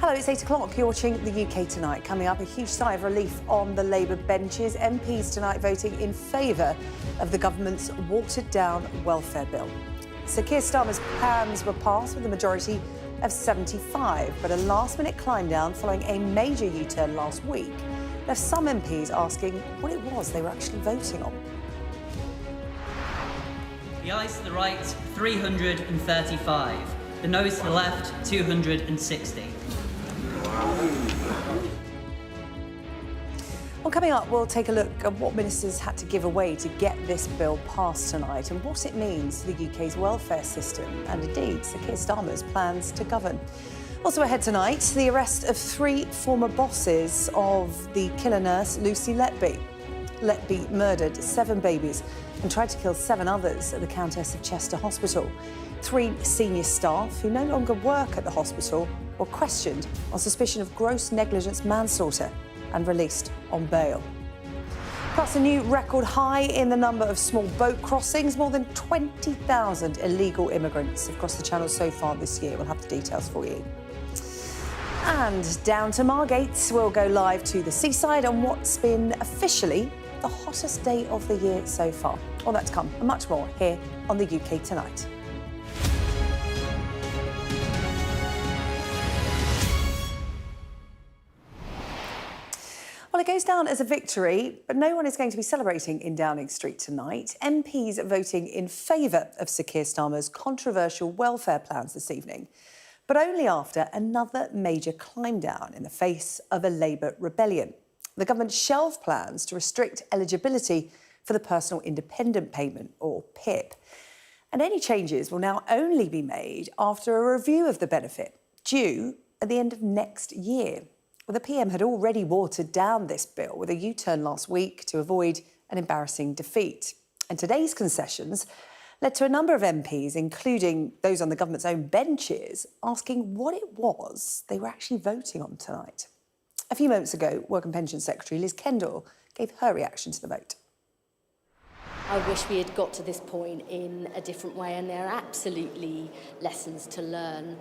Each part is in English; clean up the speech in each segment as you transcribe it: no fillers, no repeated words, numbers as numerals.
Hello, it's 8 o'clock. You're watching the UK Tonight. Coming up, a huge sigh of relief on the Labour benches. MPs tonight voting in favour of the government's watered-down welfare bill. Sir Keir Starmer's plans were passed with a majority of 75, but a last-minute climb down following a major U-turn last week left some MPs asking what it was they were actually voting on. The ayes to the right, 335. The noes to the left, 260. Well, coming up, we'll take a look at what ministers had to give away to get this bill passed tonight and what it means to the UK's welfare system and indeed Sir Keir Starmer's plans to govern. Also ahead tonight, the arrest of 3 former bosses of the killer nurse Lucy Letby. Letby murdered 7 babies and tried to kill 7 others at the Countess of Chester Hospital. 3 senior staff who no longer work at the hospital were questioned on suspicion of gross negligence manslaughter and released on bail. Plus, a new record high in the number of small boat crossings. More than 20,000 illegal immigrants have crossed the Channel so far this year. We'll have the details for you. And down to Margate, we'll go live to the seaside on what's been officially the hottest day of the year so far. All that to come and much more here on the UK Tonight. Well, it goes down as a victory, but no one is going to be celebrating in Downing Street tonight. MPs voting in favour of Sir Keir Starmer's controversial welfare plans this evening, but only after another major climb down in the face of a Labour rebellion. The government shelved plans to restrict eligibility for the Personal Independent Payment, or PIP. And any changes will now only be made after a review of the benefit, due at the end of next year. Well, the PM had already watered down this bill with a U-turn last week to avoid an embarrassing defeat. And today's concessions led to a number of MPs, including those on the government's own benches, asking what it was they were actually voting on tonight. A few moments ago, Work and Pensions Secretary Liz Kendall gave her reaction to the vote. I wish we had got to this point in a different way, and there are absolutely lessons to learn.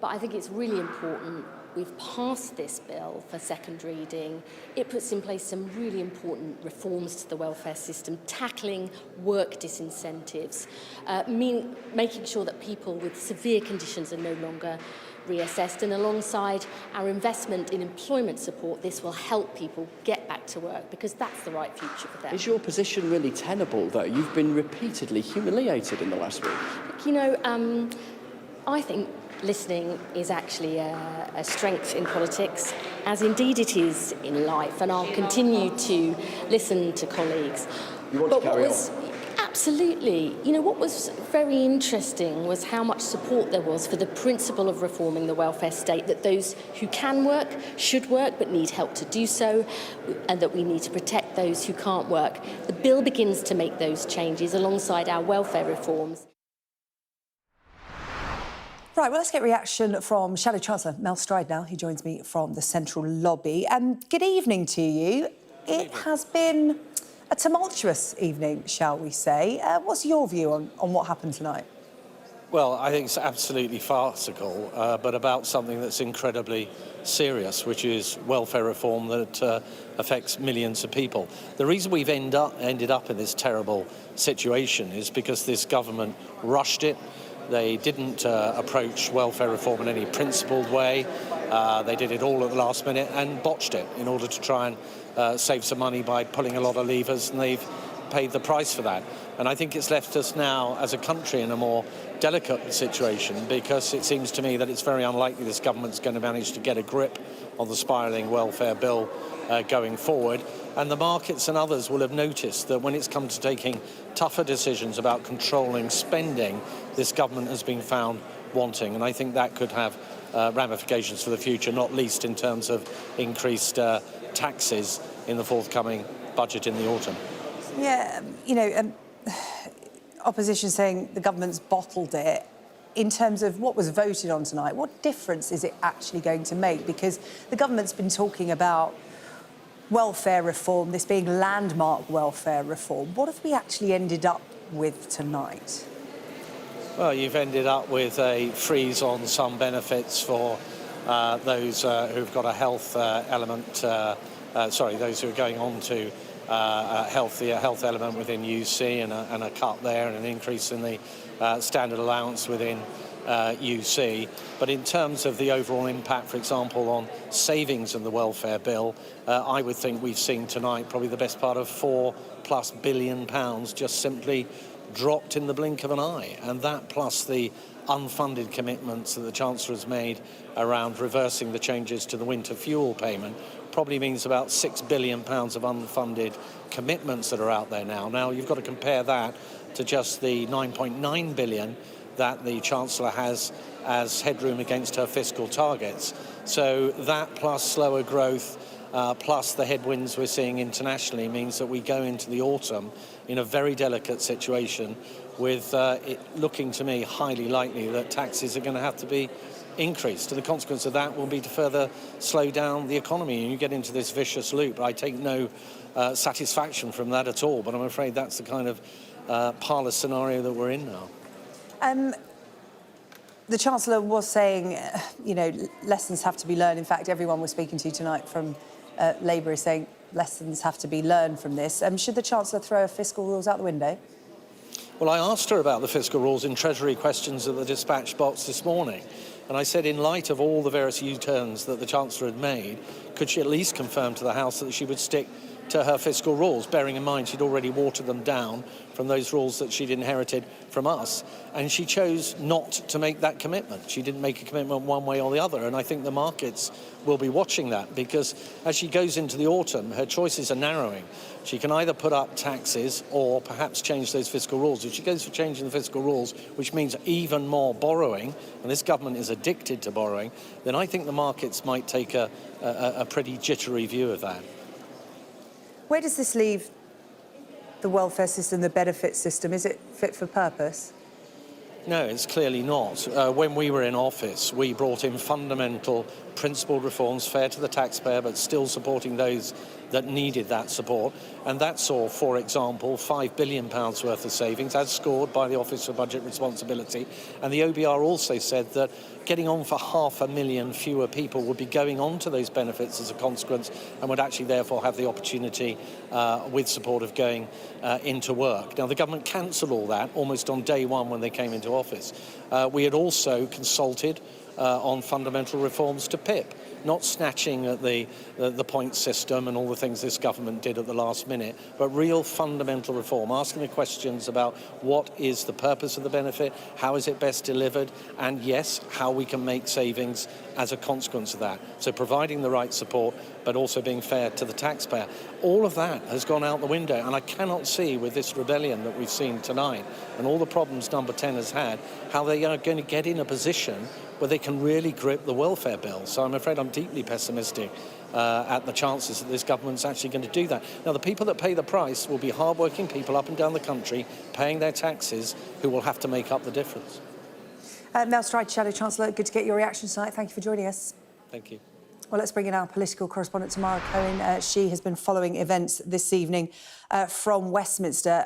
But I think it's really important we've passed this bill for second reading. It puts in place some really important reforms to the welfare system, tackling work disincentives, making sure that people with severe conditions are no longer reassessed, and alongside our investment in employment support, this will help people get back to work because that's the right future for them. Is your position really tenable, though? You've been repeatedly humiliated in the last week. Look, you know, I think listening is actually a strength in politics, as indeed it is in life, and I'll continue to listen to colleagues. You want to carry on? Absolutely. You know, what was very interesting was how much support there was for the principle of reforming the welfare state, that those who can work should work but need help to do so, and that we need to protect those who can't work. The bill begins to make those changes alongside our welfare reforms. Right, well, let's get reaction from Shadow Chancellor Mel Stride now. He joins me from the Central Lobby. Good evening to you. It has been a tumultuous evening, shall we say. What's your view on what happened tonight? Well, I think it's absolutely farcical, but about something that's incredibly serious, which is welfare reform that affects millions of people. The reason we've ended up in this terrible situation is because this government rushed it. They didn't approach welfare reform in any principled way. They did it all at the last minute and botched it in order to try and save some money by pulling a lot of levers, and they've paid the price for that. And I think it's left us now as a country in a more delicate situation, because it seems to me that it's very unlikely this government's going to manage to get a grip on the spiralling welfare bill going forward. And the markets and others will have noticed that when it's come to taking tougher decisions about controlling spending, this government has been found wanting. And I think that could have ramifications for the future, not least in terms of increased taxes in the forthcoming budget in the autumn. Yeah, you know, opposition saying the government's bottled it. In terms of what was voted on tonight, what difference is it actually going to make? Because the government's been talking about welfare reform, this being landmark welfare reform. What have we actually ended up with tonight? Well, you've ended up with a freeze on some benefits for those who've got a health element, those who are going on to a health element within UC and a cut there and an increase in the standard allowance within UC. But in terms of the overall impact, for example, on savings in the welfare bill, I would think we've seen tonight probably the best part of £4+ billion just simply dropped in the blink of an eye. And that plus the unfunded commitments that the Chancellor has made around reversing the changes to the winter fuel payment probably means about £6 billion of unfunded commitments that are out there now. Now, you've got to compare that to just the £9.9 billion that the Chancellor has as headroom against her fiscal targets. So that plus slower growth, plus the headwinds we're seeing internationally means that we go into the autumn in a very delicate situation with it looking to me highly likely that taxes are going to have to be increased. And the consequence of that will be to further slow down the economy and you get into this vicious loop. I take no satisfaction from that at all, but I'm afraid that's the kind of parlous scenario that we're in now. The Chancellor was saying, lessons have to be learned. In fact, everyone we're speaking to tonight from Labour is saying lessons have to be learned from this. Should the Chancellor throw her fiscal rules out the window? Well, I asked her about the fiscal rules in Treasury questions at the dispatch box this morning. And I said, in light of all the various U-turns that the Chancellor had made, could she at least confirm to the House that she would stick to her fiscal rules, bearing in mind she'd already watered them down from those rules that she'd inherited from us. And she chose not to make that commitment. She didn't make a commitment one way or the other. And I think the markets will be watching that because as she goes into the autumn, her choices are narrowing. She can either put up taxes or perhaps change those fiscal rules. If she goes for changing the fiscal rules, which means even more borrowing, and this government is addicted to borrowing, then I think the markets might take a pretty jittery view of that. Where does this leave the welfare system, the benefit system? Is it fit for purpose? No, it's clearly not. When we were in office, we brought in fundamental principled reforms, fair to the taxpayer, but still supporting those that needed that support. And that saw, for example, £5 billion worth of savings, as scored by the Office for Budget Responsibility. And the OBR also said that getting on for 500,000 fewer people would be going on to those benefits as a consequence and would actually therefore have the opportunity with support of going into work. Now, the government cancelled all that almost on day one when they came into office. We had also consulted on fundamental reforms to PIP, not snatching at the point system and all the things this government did at the last minute, but real fundamental reform, asking the questions about what is the purpose of the benefit, how is it best delivered, and yes, how we can make savings as a consequence of that. So providing the right support, but also being fair to the taxpayer. All of that has gone out the window, and I cannot see with this rebellion that we've seen tonight and all the problems Number 10 has had, how they are going to get in a position where they can really grip the welfare bill. So I'm afraid I'm deeply pessimistic at the chances that this government's actually going to do that. Now, the people that pay the price will be hard-working people up and down the country paying their taxes who will have to make up the difference. Mel Stride, Shadow Chancellor, good to get your reaction tonight. Thank you for joining us. Thank you. Well, let's bring in our political correspondent, Tamara Cohen. She has been following events this evening from Westminster.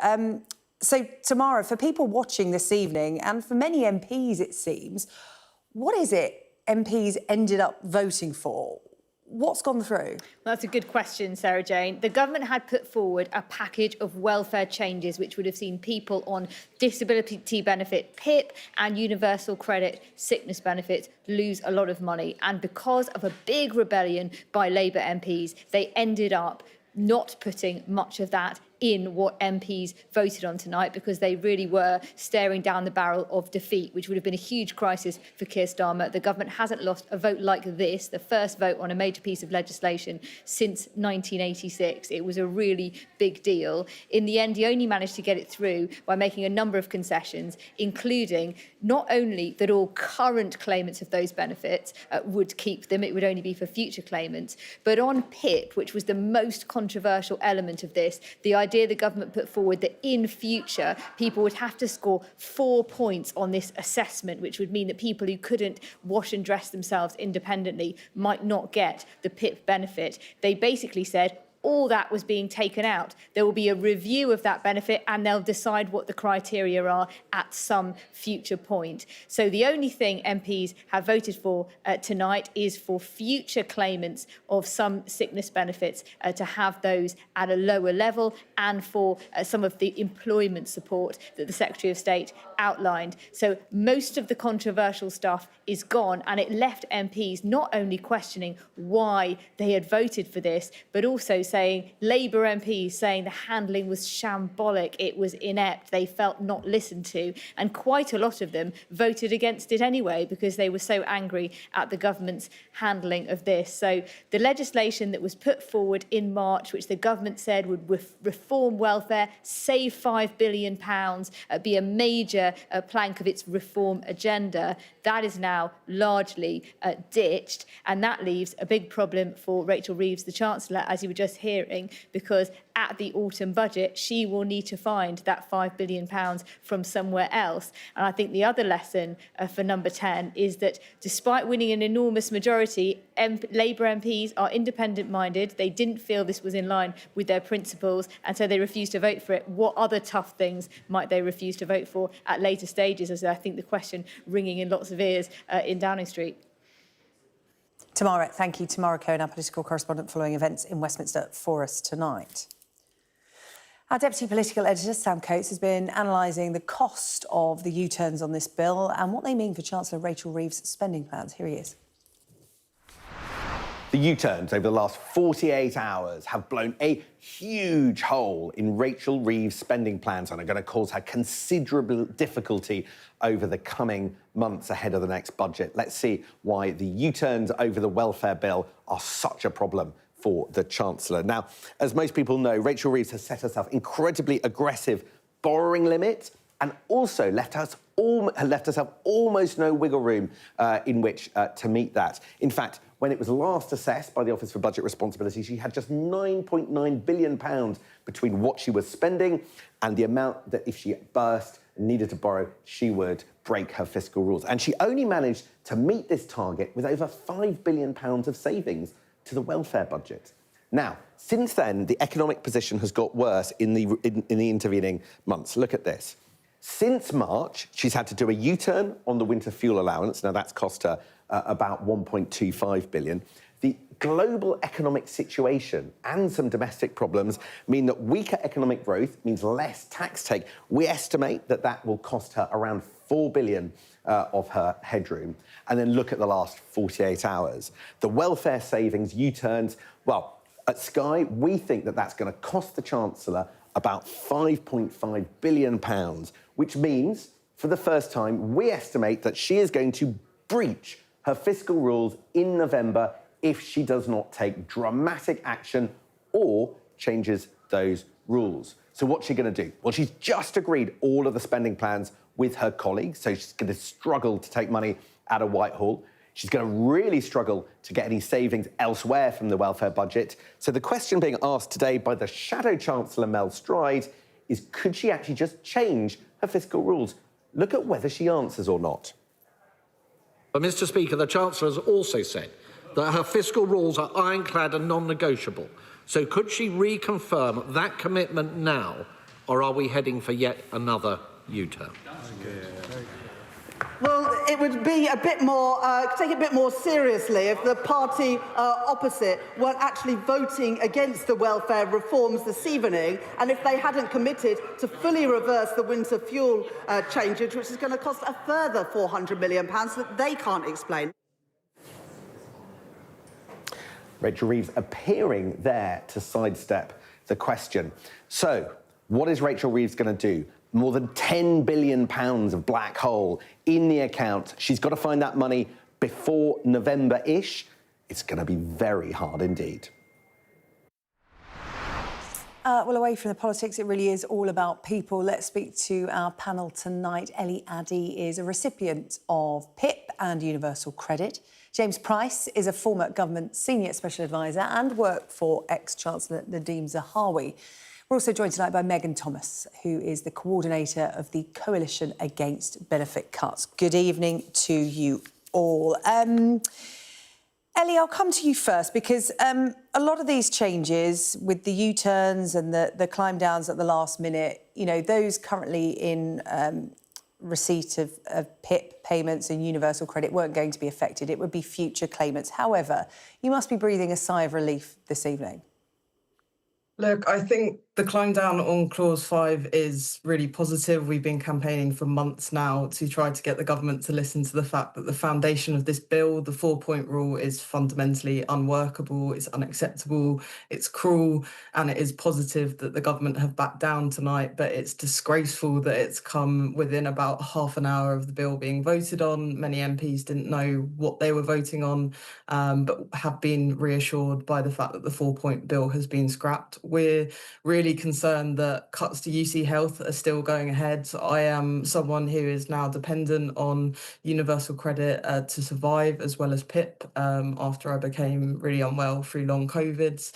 So, Tamara, for people watching this evening, and for many MPs, it seems, what is it MPs ended up voting for? What's gone through? Well, that's a good question, Sarah-Jane. The government had put forward a package of welfare changes which would have seen people on disability benefit PIP and universal credit sickness benefits lose a lot of money. And because of a big rebellion by Labour MPs, they ended up not putting much of that in what MPs voted on tonight because they really were staring down the barrel of defeat, which would have been a huge crisis for Keir Starmer. The government hasn't lost a vote like this, the first vote on a major piece of legislation since 1986. It was a really big deal. In the end, he only managed to get it through by making a number of concessions, including not only that all current claimants of those benefits would keep them, it would only be for future claimants, but on PIP, which was the most controversial element of this, the idea the government put forward that in future people would have to score 4 points on this assessment, which would mean that people who couldn't wash and dress themselves independently might not get the PIP benefit. They basically said all that was being taken out. There will be a review of that benefit and they'll decide what the criteria are at some future point. So the only thing MPs have voted for tonight is for future claimants of some sickness benefits to have those at a lower level, and for some of the employment support that the Secretary of State outlined. So most of the controversial stuff is gone, and it left MPs not only questioning why they had voted for this, but also saying, Labour MPs saying the handling was shambolic, it was inept, they felt not listened to, and quite a lot of them voted against it anyway because they were so angry at the government's handling of this. So the legislation that was put forward in March, which the government said would reform welfare, save £5 billion, be a major plank of its reform agenda, that is now largely ditched, and that leaves a big problem for Rachel Reeves, the Chancellor, as you were just hearing, because at the autumn budget, she will need to find that £5 billion from somewhere else. And I think the other lesson for number 10 is that despite winning an enormous majority, Labour MPs are independent-minded. They didn't feel this was in line with their principles, and so they refused to vote for it. What other tough things might they refuse to vote for at later stages, is I think the question ringing in lots of ears in Downing Street. Tamara, thank you. Tamara Cohen, our political correspondent following events in Westminster for us tonight. Our deputy political editor, Sam Coates, has been analysing the cost of the U-turns on this bill and what they mean for Chancellor Rachel Reeves' spending plans. Here he is. The U-turns over the last 48 hours have blown a huge hole in Rachel Reeves' spending plans and are going to cause her considerable difficulty over the coming months ahead of the next budget. Let's see why the U-turns over the welfare bill are such a problem for the Chancellor. Now, as most people know, Rachel Reeves has set herself incredibly aggressive borrowing limits and also left herself almost no wiggle room in which to meet that. In fact, when it was last assessed by the Office for Budget Responsibility, she had just £9.9 billion between what she was spending and the amount that if she burst and needed to borrow, she would break her fiscal rules. And she only managed to meet this target with over £5 billion of savings to the welfare budget. Now, since then, the economic position has got worse in the intervening months. Look at this. Since March, she's had to do a U-turn on the winter fuel allowance. Now, that's cost her about £1.25 billion. The global economic situation and some domestic problems mean that weaker economic growth means less tax take. We estimate that that will cost her around £4 billion of her headroom. And then look at the last 48 hours. The welfare savings, U-turns, well, at Sky, we think that that's going to cost the Chancellor about £5.5 billion, which means, for the first time, we estimate that she is going to breach her fiscal rules in November if she does not take dramatic action or changes those rules. So what's she going to do? Well, she's just agreed all of the spending plans with her colleagues, so she's going to struggle to take money out of Whitehall. She's going to really struggle to get any savings elsewhere from the welfare budget. So the question being asked today by the Shadow Chancellor, Mel Stride, is could she actually just change her fiscal rules? Look at whether she answers or not. But, Mr. Speaker, the Chancellor has also said that her fiscal rules are ironclad and non-negotiable. So could she reconfirm that commitment now, or are we heading for yet another U-turn? Well, it would be a bit more, take it a bit more seriously if the party opposite weren't actually voting against the welfare reforms this evening, and if they hadn't committed to fully reverse the winter fuel changes, which is going to cost a further £400 million that they can't explain. Rachel Reeves appearing there to sidestep the question. So, what is Rachel Reeves going to do? More than £10 billion of black hole in the account. She's got to find that money before November-ish. It's going to be very hard indeed. Well, away from the politics, it really is all about people. Let's speak to our panel tonight. Ellie Addy is a recipient of PIP and Universal Credit. James Price is a former government senior special advisor and worked for ex-Chancellor Nadhim Zahawi. We're also joined tonight by Megan Thomas, who is the coordinator of the Coalition Against Benefit Cuts. Good evening to you all. Ellie, I'll come to you first because a lot of these changes with the U-turns and the climb downs at the last minute, you know, those currently in receipt of PIP payments and universal credit weren't going to be affected. It would be future claimants. However, you must be breathing a sigh of relief this evening. Look, I think the climb down on Clause 5 is really positive. We've been campaigning for months now to try to get the government to listen to the fact that the foundation of this bill, the 4-point rule, is fundamentally unworkable, it's unacceptable, it's cruel, and it is positive that the government have backed down tonight, but it's disgraceful that it's come within about half an hour of the bill being voted on. Many MPs didn't know what they were voting on, but have been reassured by the fact that the 4-point bill has been scrapped. We're really concerned that cuts to UC Health are still going ahead. I am someone who is now dependent on universal credit to survive, as well as PIP, after I became really unwell through long COVIDs.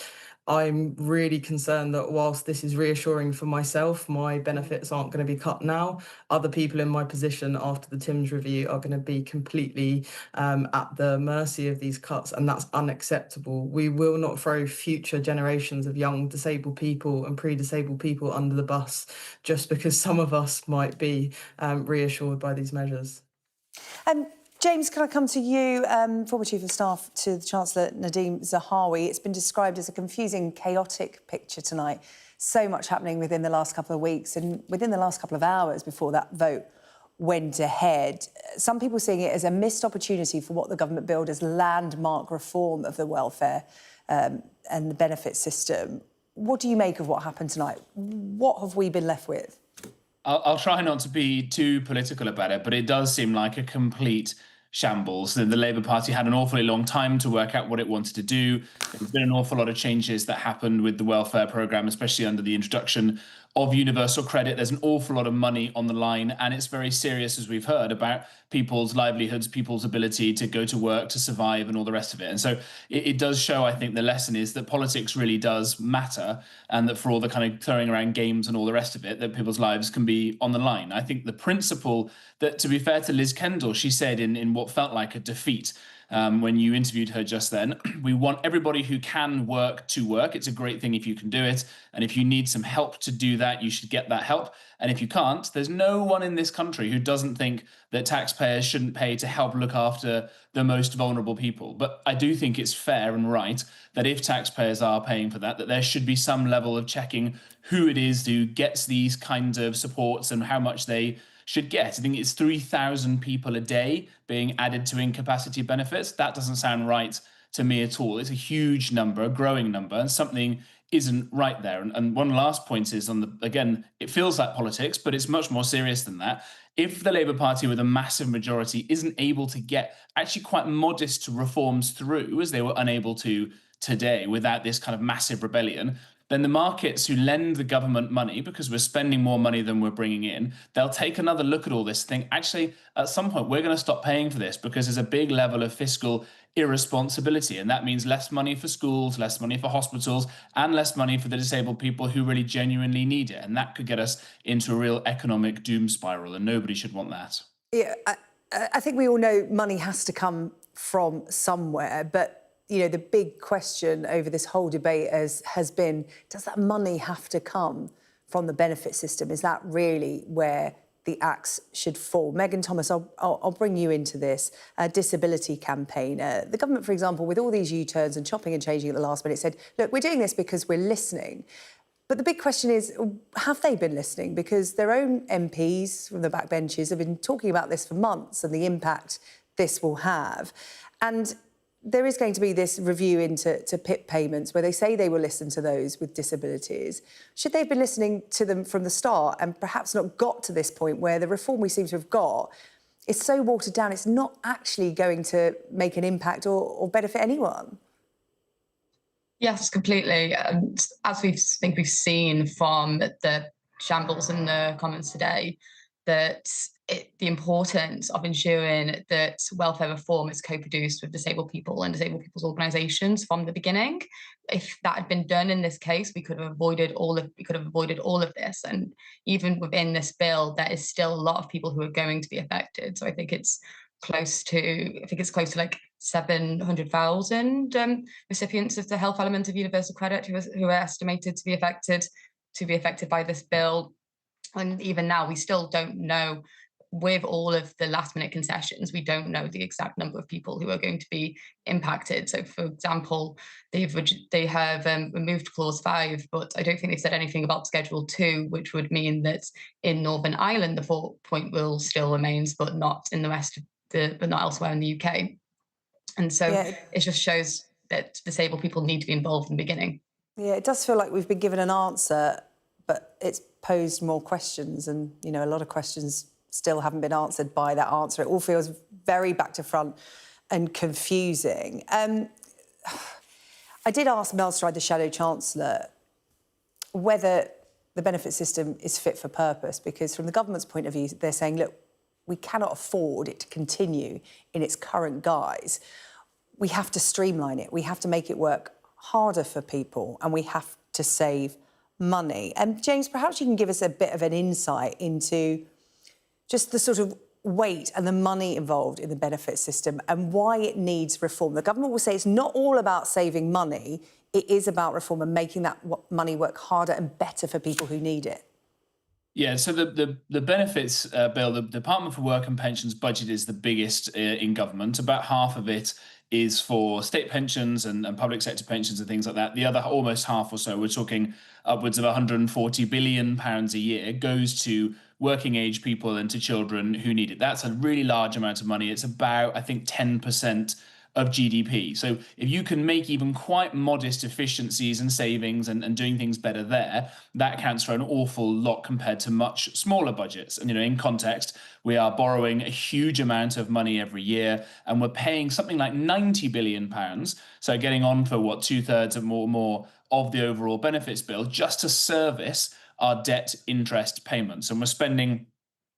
I'm really concerned that whilst this is reassuring for myself, my benefits aren't going to be cut now. Other people in my position after the Timms review are going to be completely at the mercy of these cuts, and that's unacceptable. We will not throw future generations of young disabled people and pre-disabled people under the bus just because some of us might be reassured by these measures. James, can I come to you, former Chief of Staff to the Chancellor Nadhim Zahawi. It's been described as a confusing, chaotic picture tonight. So much happening within the last couple of weeks and within the last couple of hours before that vote went ahead. Some people seeing it as a missed opportunity for what the government billed as landmark reform of the welfare and the benefit system. What do you make of what happened tonight? What have we been left with? I'll try not to be too political about it, but it does seem like a complete shambles. The Labour Party had an awfully long time to work out what it wanted to do. There's been an awful lot of changes that happened with the welfare programme, especially under the introduction of universal credit. There's an awful lot of money on the line, and it's very serious, as we've heard, about people's livelihoods, people's ability to go to work, to survive, and all the rest of it. And so it does show, I think, the lesson is that politics really does matter, and that for all the kind of throwing around games and all the rest of it, that people's lives can be on the line. I think the principle that, to be fair to Liz Kendall, she said in what felt like a defeat, when you interviewed her just then, we want everybody who can work to work. It's a great thing if you can do it. And if you need some help to do that, you should get that help. And if you can't, there's no one in this country who doesn't think that taxpayers shouldn't pay to help look after the most vulnerable people. But I do think it's fair and right that if taxpayers are paying for that, that there should be some level of checking who it is who gets these kinds of supports and how much they should get. I think it's 3,000 people a day being added to incapacity benefits. That doesn't sound right to me at all. It's a huge number, a growing number, and something isn't right there. And one last point is again, it feels like politics, but it's much more serious than that. If the Labour Party with a massive majority isn't able to get actually quite modest reforms through, as they were unable to today without this kind of massive rebellion, then the markets who lend the government money, because we're spending more money than we're bringing in, they'll take another look at all this, think, actually, at some point, we're going to stop paying for this because there's a big level of fiscal irresponsibility. And that means less money for schools, less money for hospitals, and less money for the disabled people who really genuinely need it. And that could get us into a real economic doom spiral, and nobody should want that. Yeah, I think we all know money has to come from somewhere, but you know, the big question over this whole debate has been, does that money have to come from the benefit system? Is that really where the axe should fall? Megan Thomas, I'll bring you into this. Disability campaigner. The government, for example, with all these U-turns and chopping and changing at the last minute, said, look, we're doing this because we're listening. But the big question is, have they been listening? Because their own MPs from the backbenches have been talking about this for months and the impact this will have. And there is going to be this review into PIP payments where they say they will listen to those with disabilities. Should they have been listening to them from the start and perhaps not got to this point where the reform we seem to have got is so watered down it's not actually going to make an impact or benefit anyone? Yes, completely. As we think we've seen from the shambles in the comments today, that the importance of ensuring that welfare reform is co-produced with disabled people and disabled people's organisations from the beginning. If that had been done in this case, we could have avoided all of this. And even within this bill, there is still a lot of people who are going to be affected. So I think it's close to, I think it's close to like 700,000 recipients of the health element of universal credit who are estimated to be affected by this bill. And even now, we still don't know, with all of the last minute concessions, we don't know the exact number of people who are going to be impacted. So, for example, they have removed Clause 5, but I don't think they've said anything about Schedule 2, which would mean that in Northern Ireland, the 4-point rule still remains, but not in the rest of but not elsewhere in the UK. And so it just shows that disabled people need to be involved in the beginning. Yeah, it does feel like we've been given an answer, but it's posed more questions, and a lot of questions still haven't been answered by that answer. It all feels very back to front and confusing. I did ask Mel Stride, the Shadow Chancellor, whether the benefit system is fit for purpose, because from the government's point of view, they're saying, look, we cannot afford it to continue in its current guise. We have to streamline it. We have to make it work harder for people, and we have to save money. And James, perhaps you can give us a bit of an insight into just the sort of weight and the money involved in the benefit system and why it needs reform. The government will say it's not all about saving money, it is about reform and making that money work harder and better for people who need it. Yeah, so the benefits bill, the Department for Work and Pensions budget is the biggest in government. About half of it is for state pensions and public sector pensions and things like that. The other almost half or so, we're talking upwards of £140 billion a year, goes to working age people and to children who need it. That's a really large amount of money. It's about, I think, 10% of GDP. So if you can make even quite modest efficiencies and savings and doing things better there, that counts for an awful lot compared to much smaller budgets. And, in context, we are borrowing a huge amount of money every year, and we're paying something like £90 billion. So getting on for what, 2/3 or more of the overall benefits bill just to service our debt interest payments. And we're spending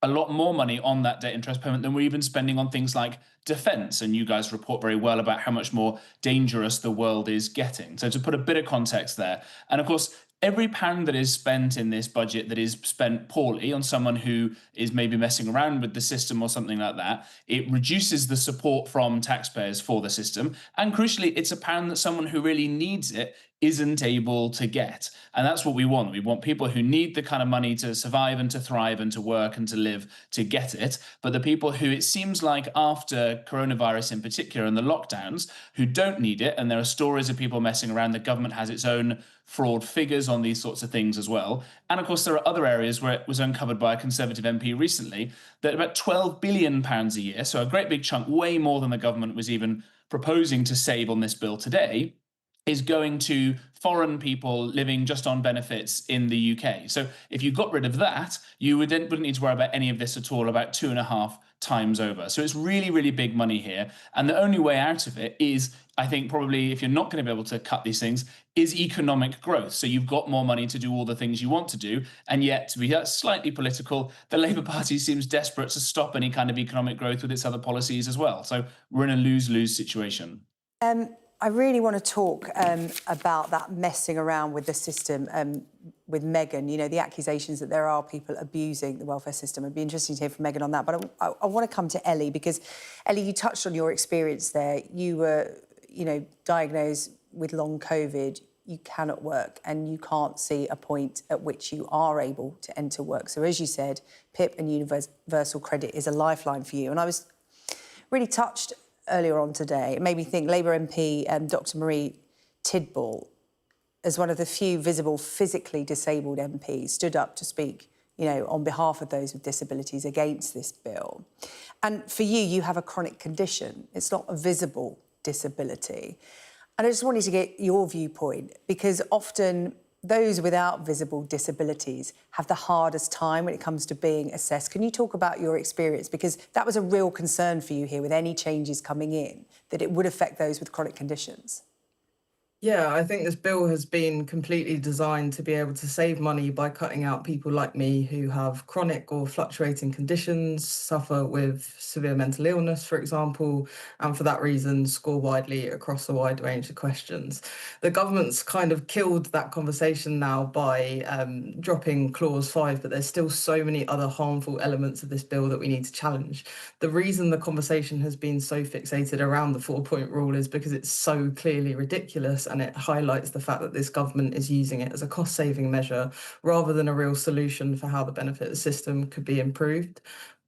a lot more money on that debt interest payment than we're even spending on things like defence. And you guys report very well about how much more dangerous the world is getting. So to put a bit of context there, and of course, every pound that is spent in this budget that is spent poorly on someone who is maybe messing around with the system or something like that, it reduces the support from taxpayers for the system. And crucially, it's a pound that someone who really needs it isn't able to get. And that's what we want. We want people who need the kind of money to survive and to thrive and to work and to live to get it. But the people who it seems like after coronavirus in particular and the lockdowns who don't need it, and there are stories of people messing around, the government has its own fraud figures on these sorts of things as well. And of course, there are other areas where it was uncovered by a Conservative MP recently that about £12 billion a year, so a great big chunk, way more than the government was even proposing to save on this bill today, is going to foreign people living just on benefits in the UK. So if you got rid of that, you wouldn't need to worry about any of this at all, about 2.5 times over. So it's really, really big money here. And the only way out of it is, I think, probably, if you're not going to be able to cut these things, is economic growth. So you've got more money to do all the things you want to do. And yet, to be slightly political, the Labour Party seems desperate to stop any kind of economic growth with its other policies as well. So we're in a lose-lose situation. I really want to talk about that messing around with the system with Meghan, the accusations that there are people abusing the welfare system. It'd be interesting to hear from Meghan on that. But I want to come to Ellie, because, Ellie, you touched on your experience there. You were, diagnosed with long COVID. You cannot work and you can't see a point at which you are able to enter work. So, as you said, PIP and universal credit is a lifeline for you. And I was really touched earlier on today. It made me think Labour MP Dr Marie Tidball, as one of the few visible physically disabled MPs, stood up to speak, on behalf of those with disabilities against this bill. And for you, you have a chronic condition. It's not a visible disability. And I just wanted to get your viewpoint, because often those without visible disabilities have the hardest time when it comes to being assessed. Can you talk about your experience? Because that was a real concern for you here with any changes coming in, that it would affect those with chronic conditions. Yeah, I think this bill has been completely designed to be able to save money by cutting out people like me who have chronic or fluctuating conditions, suffer with severe mental illness, for example, and for that reason score widely across a wide range of questions. The government's kind of killed that conversation now by dropping clause 5, but there's still so many other harmful elements of this bill that we need to challenge. The reason the conversation has been so fixated around the 4-point rule is because it's so clearly ridiculous, and it highlights the fact that this government is using it as a cost-saving measure rather than a real solution for how the benefit system could be improved.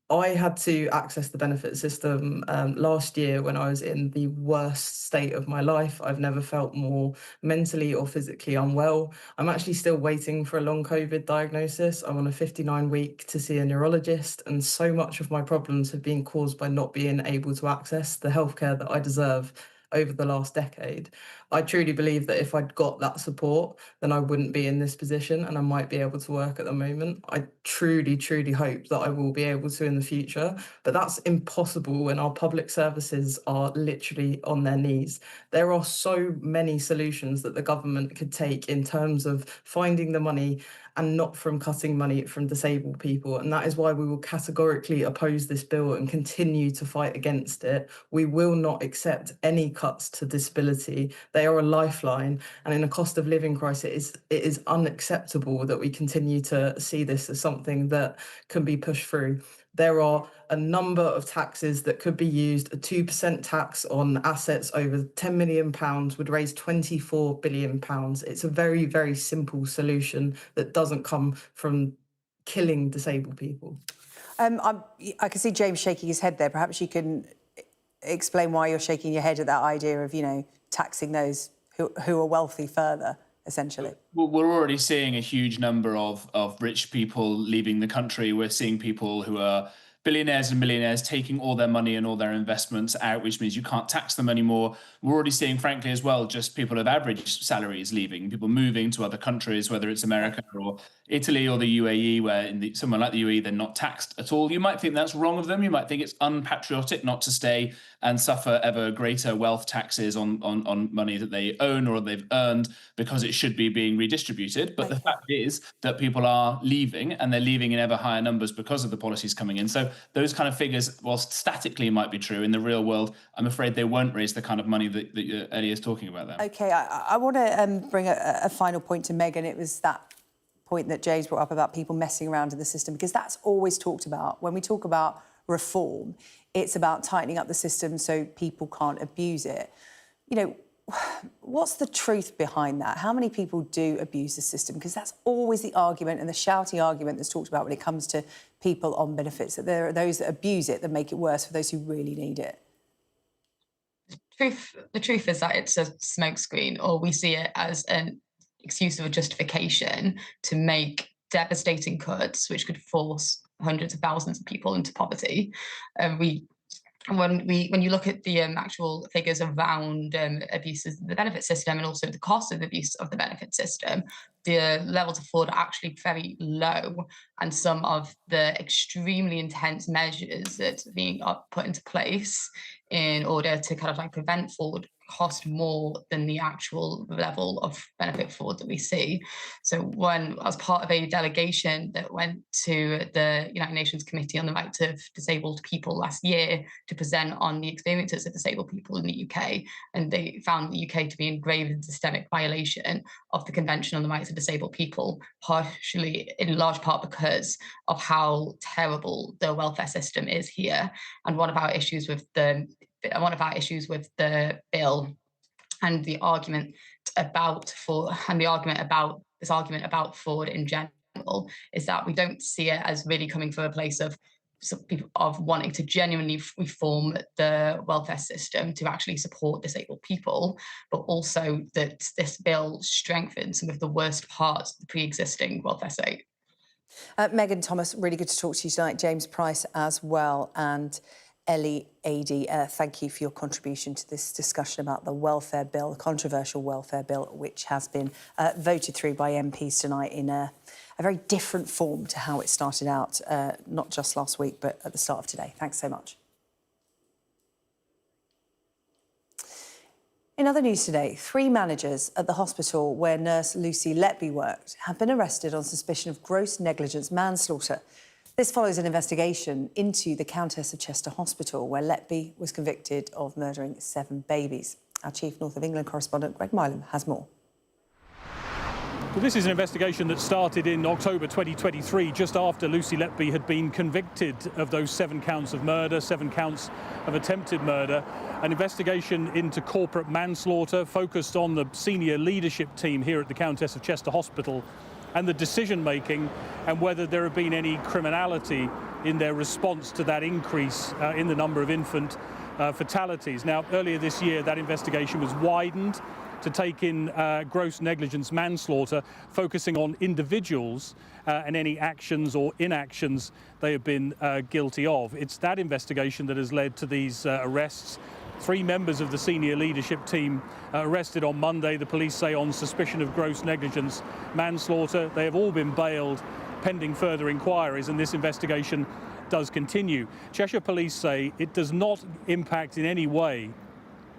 I had to access the benefit system last year when I was in the worst state of my life. I've never felt more mentally or physically unwell. I'm actually still waiting for a long COVID diagnosis. I'm on a 59-week to see a neurologist, and so much of my problems have been caused by not being able to access the healthcare that I deserve over the last decade. I truly believe that if I'd got that support, then I wouldn't be in this position and I might be able to work at the moment. I truly, truly hope that I will be able to in the future, but that's impossible when our public services are literally on their knees. There are so many solutions that the government could take in terms of finding the money and not from cutting money from disabled people. And that is why we will categorically oppose this bill and continue to fight against it. We will not accept any cuts to disability. They are a lifeline. And in a cost of living crisis, it is unacceptable that we continue to see this as something that can be pushed through. There are a number of taxes that could be used. A 2% tax on assets over £10 million would raise £24 billion. It's a very, very simple solution that doesn't come from killing disabled people. I can see James shaking his head there. Perhaps you can explain why you're shaking your head at that idea of, taxing those who are wealthy further, essentially. Well, we're already seeing a huge number of rich people leaving the country. We're seeing people who are billionaires and millionaires taking all their money and all their investments out, which means you can't tax them anymore. We're already seeing, frankly, as well, just people of average salaries leaving, people moving to other countries, whether it's America or Italy or the UAE, where somewhere like the UAE, they're not taxed at all. You might think that's wrong of them. You might think it's unpatriotic not to stay and suffer ever greater wealth taxes on money that they own or they've earned, because it should be being redistributed. But the fact is that people are leaving, and they're leaving in ever higher numbers because of the policies coming in. So those kind of figures, whilst statically might be true, in the real world, I'm afraid they won't raise the kind of money that Ellie is talking about there. OK, I want to bring a final point to Megan. It was that point that James brought up about people messing around in the system, because that's always talked about. When we talk about reform, it's about tightening up the system so people can't abuse it. What's the truth behind that? How many people do abuse the system? Because that's always the argument, and the shouty argument that's talked about when it comes to people on benefits, that there are those that abuse it that make it worse for those who really need it. The truth is that it's a smokescreen, or we see it as an excuse or a justification to make devastating cuts which could force hundreds of thousands of people into poverty. When you look at the actual figures around abuses of the benefit system, and also the cost of abuse of the benefit system, the levels of fraud are actually very low, and some of the extremely intense measures that are being put into place in order to kind of prevent fraud cost more than the actual level of benefit fraud that we see. So when, as part of a delegation that went to the United Nations Committee on the Rights of Disabled People last year to present on the experiences of disabled people in the UK, and they found the UK to be in grave and systemic violation of the Convention on the Rights of Disabled People, partially in large part because of how terrible the welfare system is here. And one of our issues with the bill, and the argument about fraud in general, is that we don't see it as really coming from a place of wanting to genuinely reform the welfare system to actually support disabled people, but also that this bill strengthens some of the worst parts of the pre-existing welfare state. Megan Thomas, really good to talk to you tonight. James Price as well, and Ellie Adie, thank you for your contribution to this discussion about the welfare bill, the controversial welfare bill, which has been voted through by MPs tonight in a very different form to how it started out, not just last week, but at the start of today. Thanks so much. In other news today, 3 managers at the hospital where nurse Lucy Letby worked have been arrested on suspicion of gross negligence manslaughter. This follows an investigation into the Countess of Chester Hospital, where Letby was convicted of murdering 7 babies. Our chief North of England correspondent, Greg Milam, has more. Well, this is an investigation that started in October 2023, just after Lucy Letby had been convicted of those 7 counts of murder, 7 counts of attempted murder. An investigation into corporate manslaughter focused on the senior leadership team here at the Countess of Chester Hospital and the decision-making and whether there have been any criminality in their response to that increase in the number of infant fatalities. Now, earlier this year, that investigation was widened to take in gross negligence manslaughter, focusing on individuals and any actions or inactions they have been guilty of. It's that investigation that has led to these arrests. 3 members of the senior leadership team arrested on Monday, the police say, on suspicion of gross negligence manslaughter. They have all been bailed pending further inquiries, and this investigation does continue. Cheshire Police say it does not impact in any way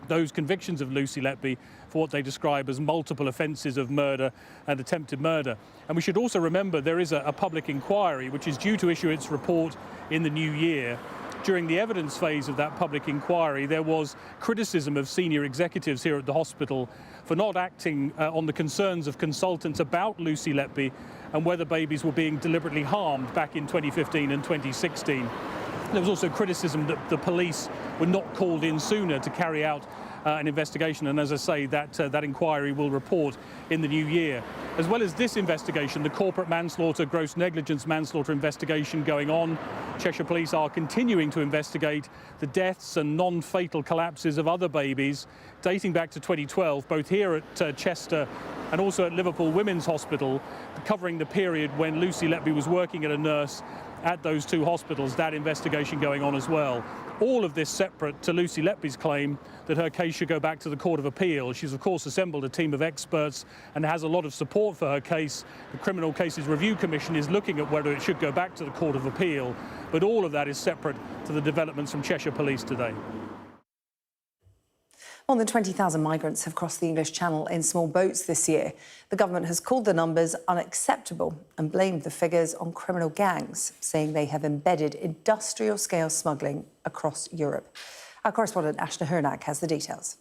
those convictions of Lucy Letby for what they describe as multiple offences of murder and attempted murder. And we should also remember there is a public inquiry which is due to issue its report in the new year. During the evidence phase of that public inquiry, there was criticism of senior executives here at the hospital for not acting on the concerns of consultants about Lucy Letby and whether babies were being deliberately harmed back in 2015 and 2016. There was also criticism that the police were not called in sooner to carry out an investigation, and as I say, that inquiry will report in the new year. As well as this investigation, the corporate manslaughter, gross negligence manslaughter investigation going on. Cheshire Police are continuing to investigate the deaths and non-fatal collapses of other babies dating back to 2012, both here at Chester and also at Liverpool Women's Hospital, covering the period when Lucy Letby was working as a nurse at those 2 hospitals, that investigation going on as well. All of this separate to Lucy Letby's claim that her case should go back to the Court of Appeal. She's, of course, assembled a team of experts and has a lot of support for her case. The Criminal Cases Review Commission is looking at whether it should go back to the Court of Appeal, but all of that is separate to the developments from Cheshire Police today. More than 20,000 migrants have crossed the English Channel in small boats this year. The government has called the numbers unacceptable and blamed the figures on criminal gangs, saying they have embedded industrial-scale smuggling across Europe. Our correspondent Ashna Hernak has the details.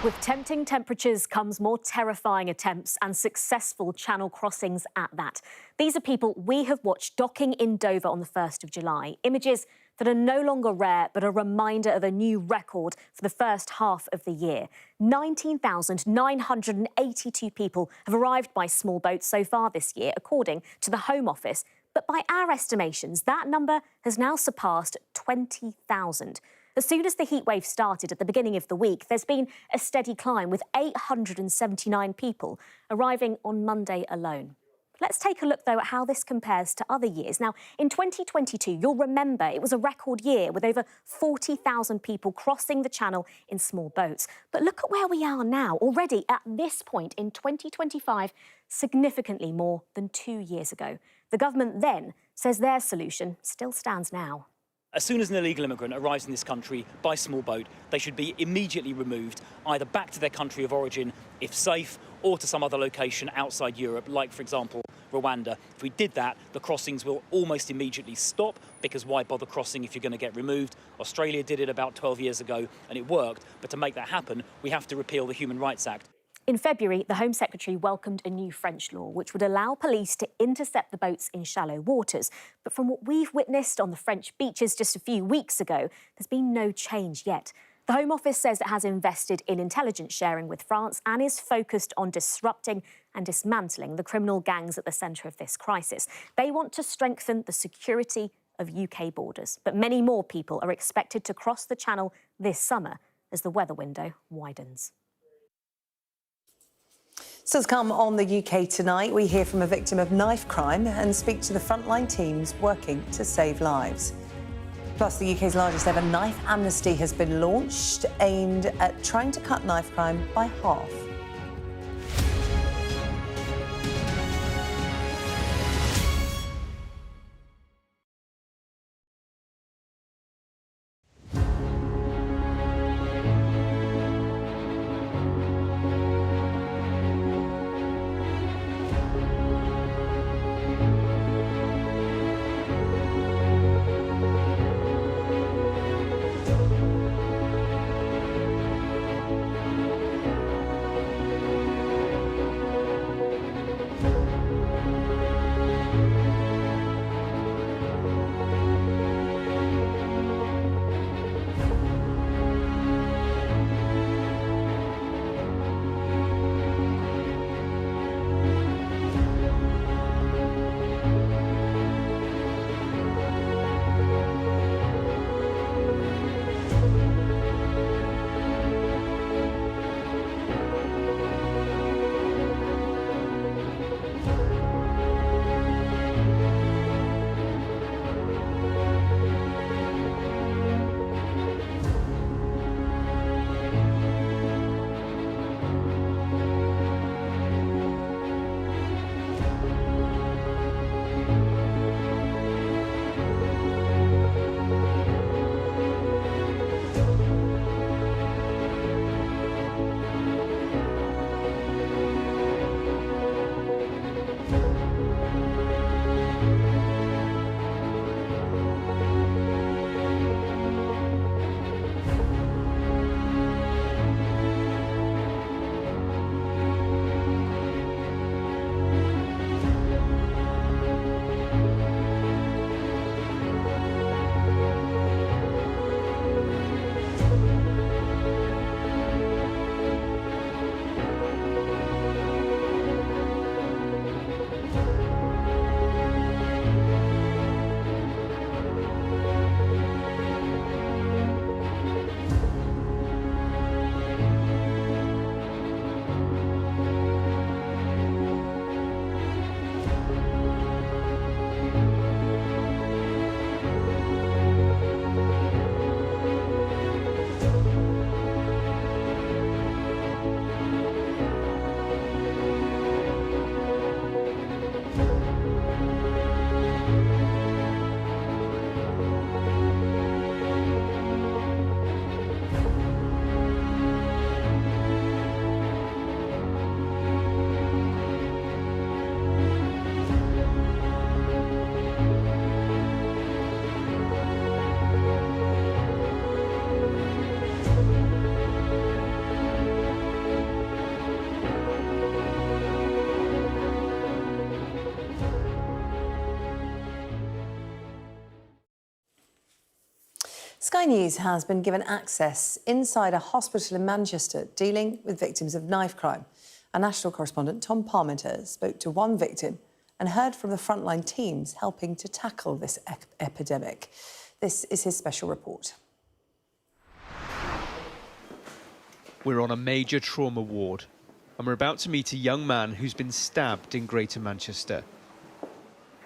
With tempting temperatures comes more terrifying attempts and successful channel crossings at that. These are people we have watched docking in Dover on the 1st of July. Images that are no longer rare, but a reminder of a new record for the first half of the year. 19,982 people have arrived by small boats so far this year, according to the Home Office. But by our estimations, that number has now surpassed 20,000. As soon as the heatwave started at the beginning of the week, there's been a steady climb, with 879 people arriving on Monday alone. Let's take a look, though, at how this compares to other years. Now, in 2022, you'll remember it was a record year with over 40,000 people crossing the Channel in small boats. But look at where we are now, already at this point in 2025, significantly more than 2 years ago. The government then says their solution still stands now. As soon as an illegal immigrant arrives in this country by small boat, they should be immediately removed, either back to their country of origin, if safe, or to some other location outside Europe, like, for example, Rwanda. If we did that, the crossings will almost immediately stop, because why bother crossing if you're going to get removed? Australia did it about 12 years ago, and it worked. But to make that happen, we have to repeal the Human Rights Act. In February, the Home Secretary welcomed a new French law which would allow police to intercept the boats in shallow waters. But from what we've witnessed on the French beaches just a few weeks ago, there's been no change yet. The Home Office says it has invested in intelligence sharing with France and is focused on disrupting and dismantling the criminal gangs at the centre of this crisis. They want to strengthen the security of UK borders. But many more people are expected to cross the Channel this summer as the weather window widens. Still to come on the UK tonight, we hear from a victim of knife crime and speak to the frontline teams working to save lives. Plus, the UK's largest ever knife amnesty has been launched, aimed at trying to cut knife crime by half. Sky News has been given access inside a hospital in Manchester dealing with victims of knife crime. Our national correspondent Tom Parmenter spoke to one victim and heard from the frontline teams helping to tackle this epidemic. This is his special report. We're on a major trauma ward and we're about to meet a young man who's been stabbed in Greater Manchester.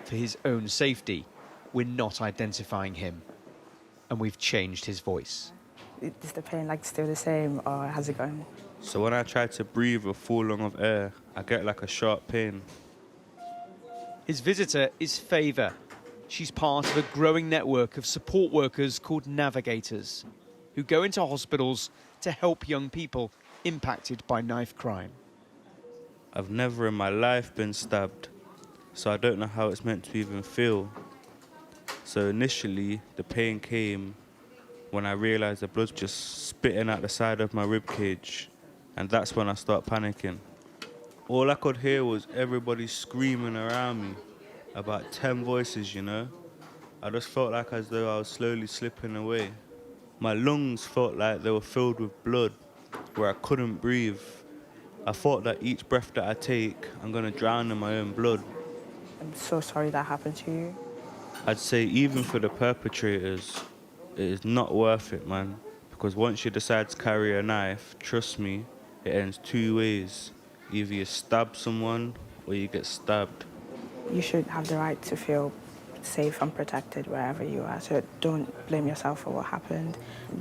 For his own safety, we're not identifying him. And we've changed his voice. Is the pain like still the same or has it gone? So when I try to breathe or full long of air, I get like a sharp pain. His visitor is Favour. She's part of a growing network of support workers called navigators, who go into hospitals to help young people impacted by knife crime. I've never in my life been stabbed, so I don't know how it's meant to even feel. So initially, the pain came when I realised the blood's just spitting out the side of my ribcage, and that's when I start panicking. All I could hear was everybody screaming around me, about 10 voices, you know. I just felt like as though I was slowly slipping away. My lungs felt like they were filled with blood, where I couldn't breathe. I thought that each breath that I take, I'm gonna drown in my own blood. I'm so sorry that happened to you. I'd say even for the perpetrators, it is not worth it, man. Because once you decide to carry a knife, trust me, it ends two ways. Either you stab someone or you get stabbed. You should have the right to feel safe and protected wherever you are. So don't blame yourself for what happened.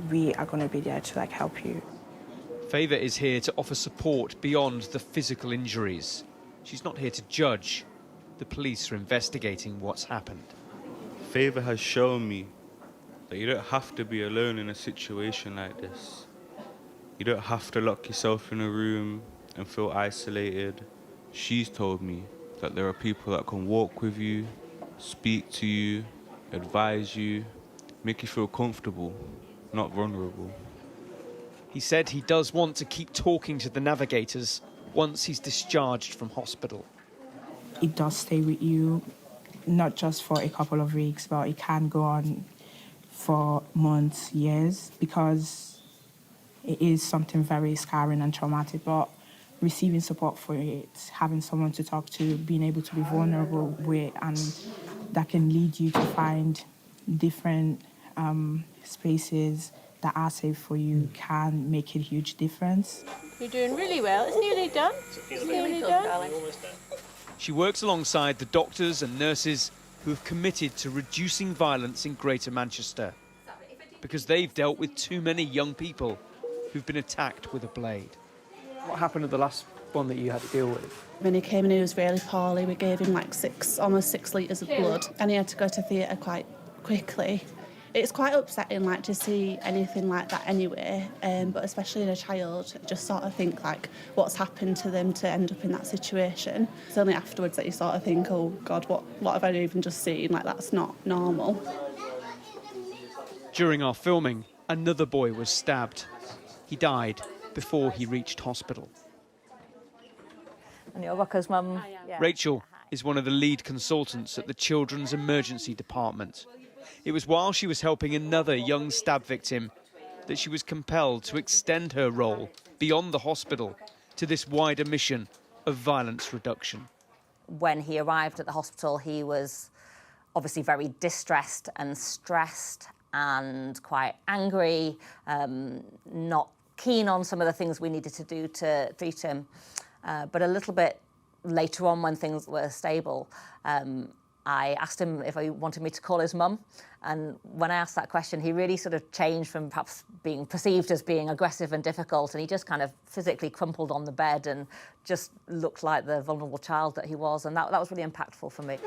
We are going to be there to help you. Favour is here to offer support beyond the physical injuries. She's not here to judge. The police are investigating what's happened. Favour has shown me that you don't have to be alone in a situation like this. You don't have to lock yourself in a room and feel isolated. She's told me that there are people that can walk with you, speak to you, advise you, make you feel comfortable, not vulnerable. He said he does want to keep talking to the navigators once he's discharged from hospital. It does stay with you, not just for a couple of weeks, but it can go on for months, years, because it is something very scarring and traumatic. But receiving support for it, having someone to talk to, being able to be vulnerable with, and that can lead you to find different spaces that are safe for you, can make a huge difference. You're doing really well. It's nearly done. It's nearly done. She works alongside the doctors and nurses who have committed to reducing violence in Greater Manchester, because they've dealt with too many young people who've been attacked with a blade. What happened at the last one that you had to deal with? When he came in, he was really poorly. We gave him like almost 6 litres of blood, and he had to go to theatre quite quickly. It's quite upsetting, like, to see anything like that anyway, but especially in a child, just sort of think, like, what's happened to them to end up in that situation. It's only afterwards that you sort of think, oh, God, what have I even just seen? Like, that's not normal. During our filming, another boy was stabbed. He died before he reached hospital. And you're Rocco's mum. Rachel is one of the lead consultants at the Children's Emergency Department. It was while she was helping another young stab victim that she was compelled to extend her role beyond the hospital to this wider mission of violence reduction. When he arrived at the hospital, he was obviously very distressed and stressed and quite angry, not keen on some of the things we needed to do to treat him. But a little bit later on, when things were stable, I asked him if he wanted me to call his mum. And when I asked that question, he really sort of changed from perhaps being perceived as being aggressive and difficult, and he just kind of physically crumpled on the bed and just looked like the vulnerable child that he was. And that was really impactful for me.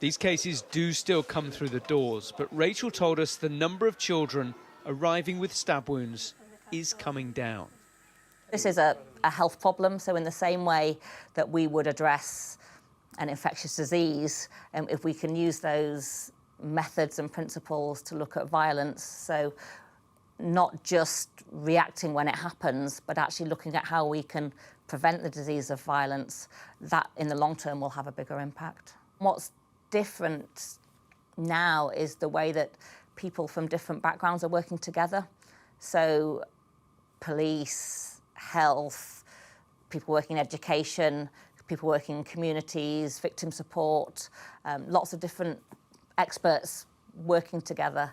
These cases do still come through the doors, but Rachel told us the number of children arriving with stab wounds is coming down. This is a health problem, so in the same way that we would address an infectious disease, if we can use those methods and principles to look at violence, so not just reacting when it happens, but actually looking at how we can prevent the disease of violence, that in the long term will have a bigger impact. What's different now is the way that people from different backgrounds are working together. So police, health, people working in education, people working in communities, victim support, lots of different experts working together.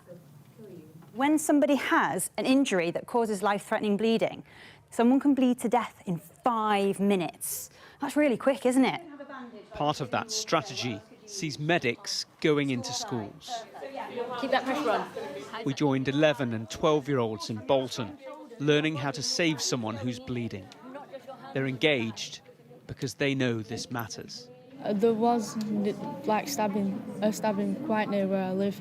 When somebody has an injury that causes life-threatening bleeding, someone can bleed to death in 5 minutes. That's really quick, isn't it? Part of that strategy sees medics going into schools. Keep that pressure on. We joined 11 and 12-year-olds in Bolton, learning how to save someone who's bleeding. They're engaged because they know this matters. There was like a stabbing quite near where I live,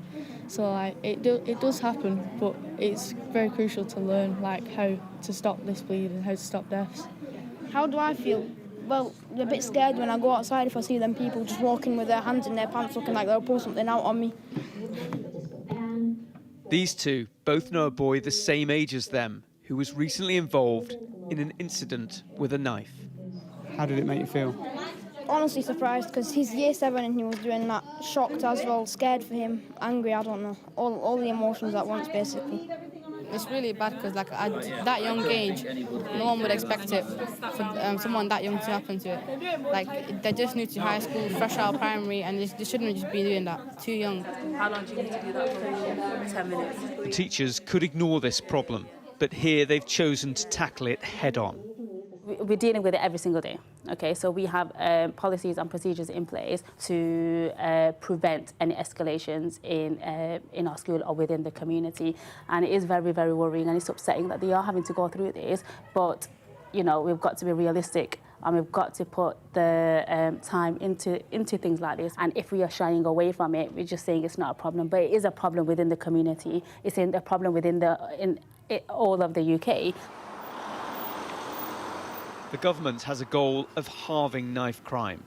so like it does happen, but it's very crucial to learn like how to stop this bleeding, how to stop deaths. How do I feel? Well, a bit scared when I go outside if I see them people just walking with their hands in their pants looking like they'll pull something out on me. These two both know a boy the same age as them who was recently involved in an incident with a knife. How did it make you feel? Honestly surprised because he's year 7 and he was doing that, shocked as well, scared for him, angry, I don't know, all the emotions at once basically. It's really bad because like at that young age, no one would expect it for someone that young to happen to it. Like they're just new to high school, fresh out of primary, and they shouldn't just be doing that, too young. How long do you need to do that for? 10 minutes. The teachers could ignore this problem, but here they've chosen to tackle it head on. We're dealing with it every single day. Okay, so we have policies and procedures in place to prevent any escalations in our school or within the community, and it is very, very worrying, and it's upsetting that they are having to go through this. But you know, we've got to be realistic, and we've got to put the time into things like this. And if we are shying away from it, we're just saying it's not a problem, but it is a problem within the community. It's a problem within all of the UK. The government has a goal of halving knife crime.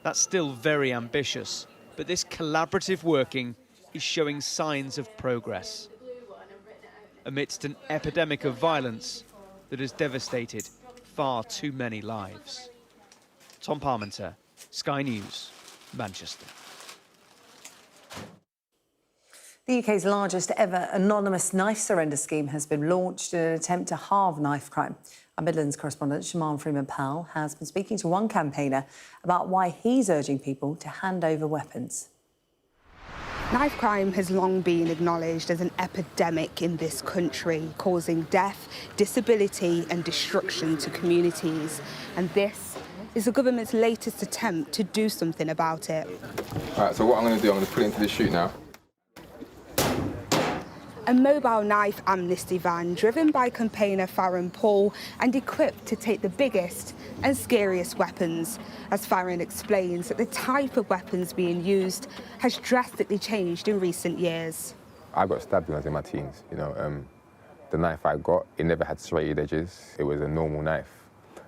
That's still very ambitious, but this collaborative working is showing signs of progress amidst an epidemic of violence that has devastated far too many lives. Tom Parmenter, Sky News, Manchester. The UK's largest ever anonymous knife surrender scheme has been launched in an attempt to halve knife crime. Our Midlands correspondent, Siobhan Freeman-Powell, has been speaking to one campaigner about why he's urging people to hand over weapons. Knife crime has long been acknowledged as an epidemic in this country, causing death, disability and destruction to communities. And this is the government's latest attempt to do something about it. All right, so what I'm going to do, I'm going to put it into the chute now. A mobile knife amnesty van driven by campaigner Farron Paul and equipped to take the biggest and scariest weapons. As Farron explains, that the type of weapons being used has drastically changed in recent years. I got stabbed when I was in my teens, you know. The knife I got, it never had serrated edges. It was a normal knife.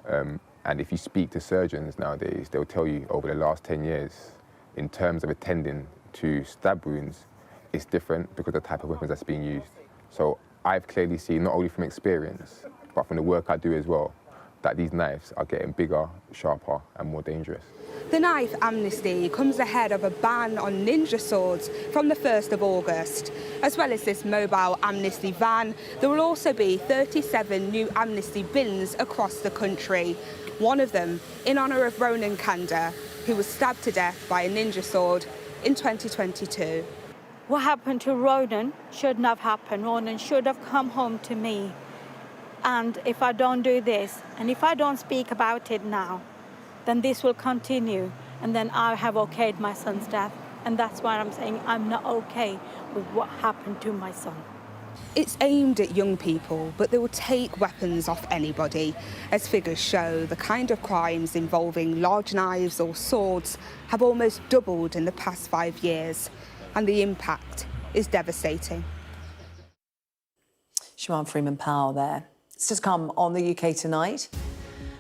And if you speak to surgeons nowadays, they'll tell you over the last 10 years, in terms of attending to stab wounds, it's different because of the type of weapons that's being used. So I've clearly seen, not only from experience, but from the work I do as well, that these knives are getting bigger, sharper and more dangerous. The knife amnesty comes ahead of a ban on ninja swords from the 1st of August. As well as this mobile amnesty van, there will also be 37 new amnesty bins across the country. One of them in honour of Ronan Kanda, who was stabbed to death by a ninja sword in 2022. What happened to Ronan shouldn't have happened. Ronan should have come home to me. And if I don't do this, and if I don't speak about it now, then this will continue. And then I have okayed my son's death. And that's why I'm saying I'm not okay with what happened to my son. It's aimed at young people, but they will take weapons off anybody. As figures show, the kind of crimes involving large knives or swords have almost doubled in the past 5 years. And the impact is devastating. Siobhan Freeman-Powell there. It's just come on the UK tonight.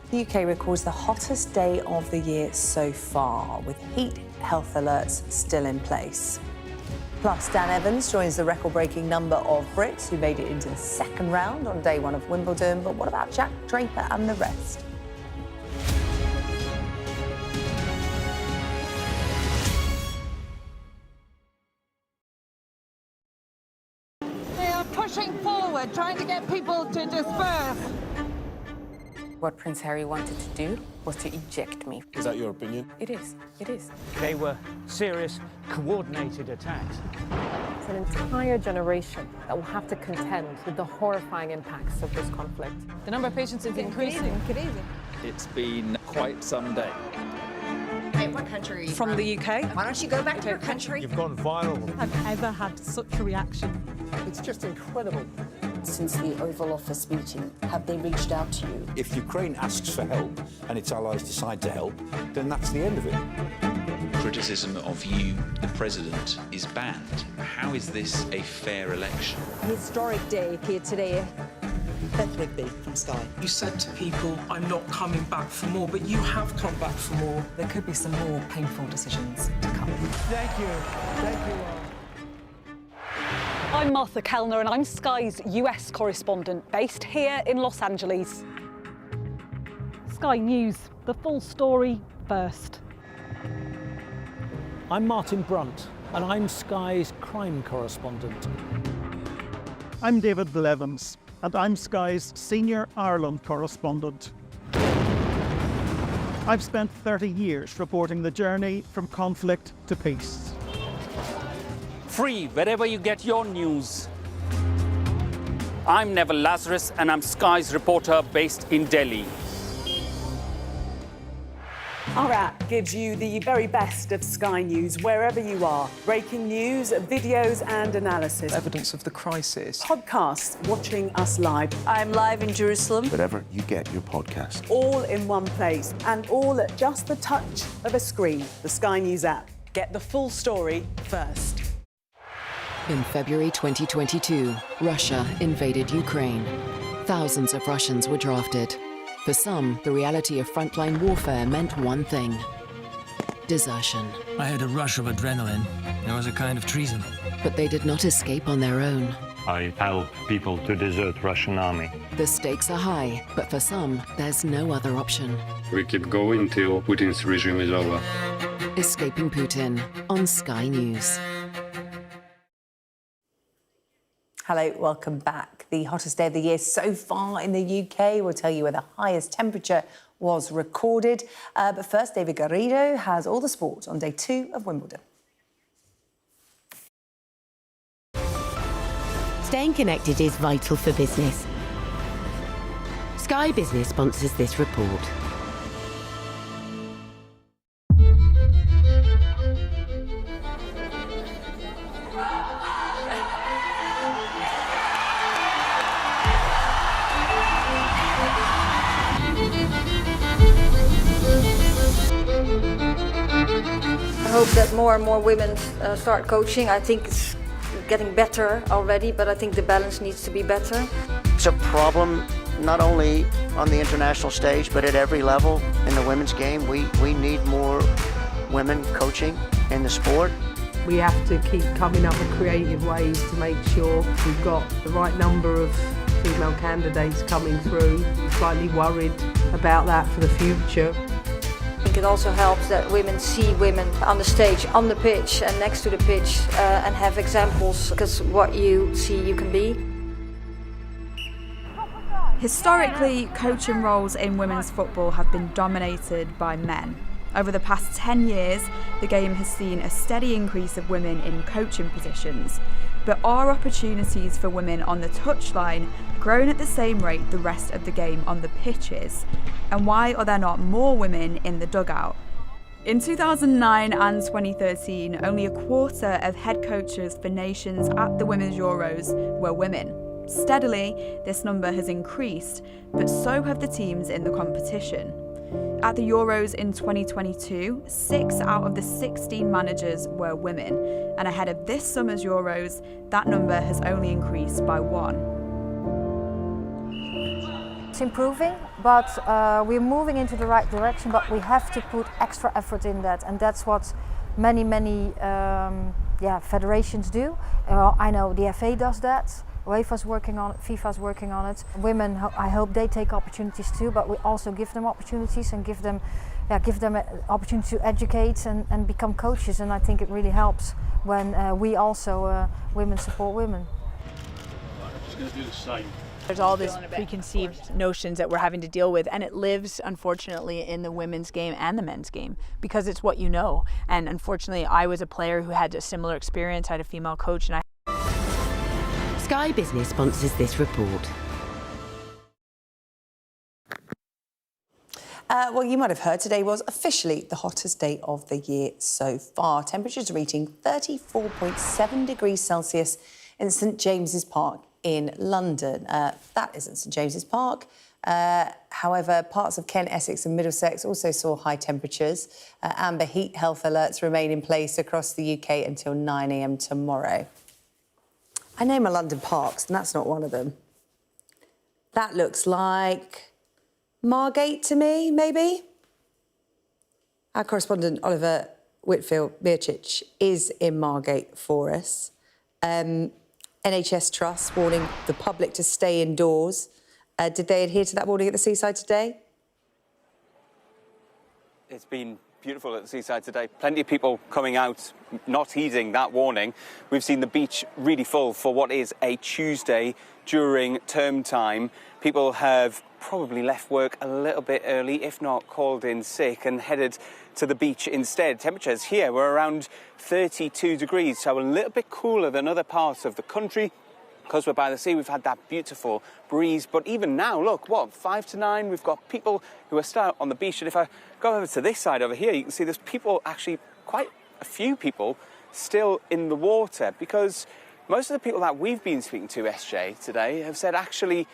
The UK records the hottest day of the year so far, with heat health alerts still in place. Plus, Dan Evans joins the record-breaking number of Brits who made it into the second round on day 1 of Wimbledon. But what about Jack Draper and the rest? forward, trying to get people to disperse. What Prince Harry wanted to do was to eject me. Is that your opinion? It is. It is. They were serious, coordinated attacks. It's an entire generation that will have to contend with the horrifying impacts of this conflict. The number of patients is increasing. It's been quite some day. Hey, what country are you From the UK. Why don't you go back to your country? You've gone viral. I've ever had such a reaction. It's just incredible. Since the Oval Office meeting, have they reached out to you? If Ukraine asks for help and its allies decide to help, then that's the end of it. Criticism of you, the president, is banned. How is this a fair election? Historic day here today. Beth Rigby from Sky. You said to people, I'm not coming back for more, but you have come back for more. There could be some more painful decisions to come. Thank you. Thank you all. I'm Martha Kellner and I'm Sky's US correspondent based here in Los Angeles. Sky News, the full story first. I'm Martin Brunt, and I'm Sky's crime correspondent. I'm David Blevins, and I'm Sky's senior Ireland correspondent. I've spent 30 years reporting the journey from conflict to peace. Free wherever you get your news. I'm Neville Lazarus, and I'm Sky's reporter based in Delhi. Our app gives you the very best of Sky News wherever you are. Breaking news, videos and analysis. Evidence of the crisis. Podcasts, watching us live. I'm live in Jerusalem. Wherever you get your podcast. All in one place and all at just the touch of a screen. The Sky News app. Get the full story first. In February 2022, Russia invaded Ukraine. Thousands of Russians were drafted. For some, the reality of frontline warfare meant one thing: desertion. I had a rush of adrenaline. It was a kind of treason. But they did not escape on their own. I help people to desert Russian army. The stakes are high, but for some, there's no other option. We keep going till Putin's regime is over. Escaping Putin on Sky News. Hello, welcome back. The hottest day of the year so far in the UK. We'll tell you where the highest temperature was recorded. But first, David Garrido has all the sport on day 2 of Wimbledon. Staying connected is vital for business. Sky Business sponsors this report. I hope that more and more women start coaching. I think it's getting better already, but I think the balance needs to be better. It's a problem not only on the international stage, but at every level in the women's game. We need more women coaching in the sport. We have to keep coming up with creative ways to make sure we've got the right number of female candidates coming through. I'm slightly worried about that for the future. I think it also helps that women see women on the stage, on the pitch and next to the pitch and have examples, because what you see you can be. Historically, coaching roles in women's football have been dominated by men. Over the past 10 years, the game has seen a steady increase of women in coaching positions. But are opportunities for women on the touchline growing at the same rate the rest of the game on the pitches? And why are there not more women in the dugout? In 2009 and 2013, only a quarter of head coaches for nations at the Women's Euros were women. Steadily, this number has increased, but so have the teams in the competition. At the Euros in 2022, 6 out of the 16 managers were women, and ahead of this summer's Euros, that number has only increased by 1. It's improving, but we're moving into the right direction, but we have to put extra effort in that, and that's what many federations do. I know the FA does that. UEFA's working on it, FIFA's working on it. Women, I hope they take opportunities too, but we also give them opportunities and give them an opportunity to educate and become coaches. And I think it really helps when we also women support women. going to do the same. There's all this preconceived notions that we're having to deal with, and it lives, unfortunately, in the women's game and the men's game because it's what you know. And unfortunately, I was a player who had a similar experience. I had a female coach, and Sky Business sponsors this report. Well, you might have heard today was officially the hottest day of the year so far. Temperatures reaching 34.7 degrees Celsius in St James's Park in London. That isn't St James's Park. However, parts of Kent, Essex and Middlesex also saw high temperatures. Amber heat health alerts remain in place across the UK until 9 a.m. tomorrow. I know my London parks, and that's not one of them. That looks like Margate to me, maybe? Our correspondent, Oliver Whitfield-Mirchich, is in Margate for us. NHS Trust warning the public to stay indoors. Did they adhere to that warning at the seaside today? It's been beautiful at the seaside today. Plenty of people coming out, not heeding that warning. We've seen the beach really full for what is a Tuesday during term time. People have probably left work a little bit early, if not called in sick, and headed to the beach instead. Temperatures here were around 32 degrees, so a little bit cooler than other parts of the country. Because we're by the sea, we've had that beautiful breeze. But even now, look, 5 to 9, we've got people who are still out on the beach. And if I go over to this side over here, you can see there's people, actually quite a few people, still in the water. Because most of the people that we've been speaking to, SJ, today, have said actually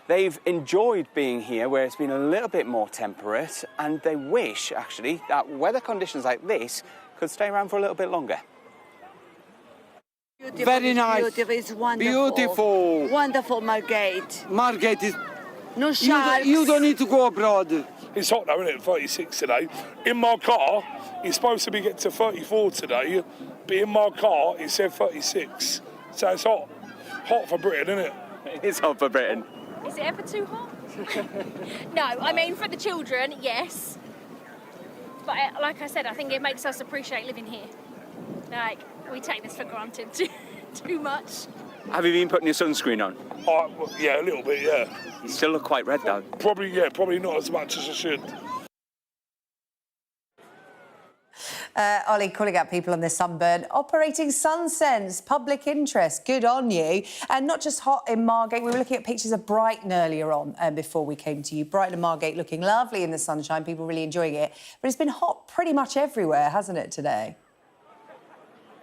they've enjoyed being here where it's been a little bit more temperate. And they wish, actually, that weather conditions like this could stay around for a little bit longer. Beautiful, very nice. Beautiful, it's wonderful. Beautiful. Wonderful, Margate. Margate is... No sharks. You don't need to go abroad. It's hot though, isn't it? 36 today. In my car, it's supposed to be getting to 34 today, but in my car, it said 36. So it's hot. Hot for Britain, isn't it? It is hot for Britain. Is it ever too hot? No, I mean, for the children, yes. But like I said, I think it makes us appreciate living here. Like, we take this for granted too much. Have you been putting your sunscreen on? Yeah, a little bit, yeah. You still look quite red, though. Probably not as much as I should. Ollie calling out people on their sunburn. Operating SunSense, public interest, good on you. And not just hot in Margate, we were looking at pictures of Brighton earlier on before we came to you. Brighton and Margate looking lovely in the sunshine, people really enjoying it. But it's been hot pretty much everywhere, hasn't it, today?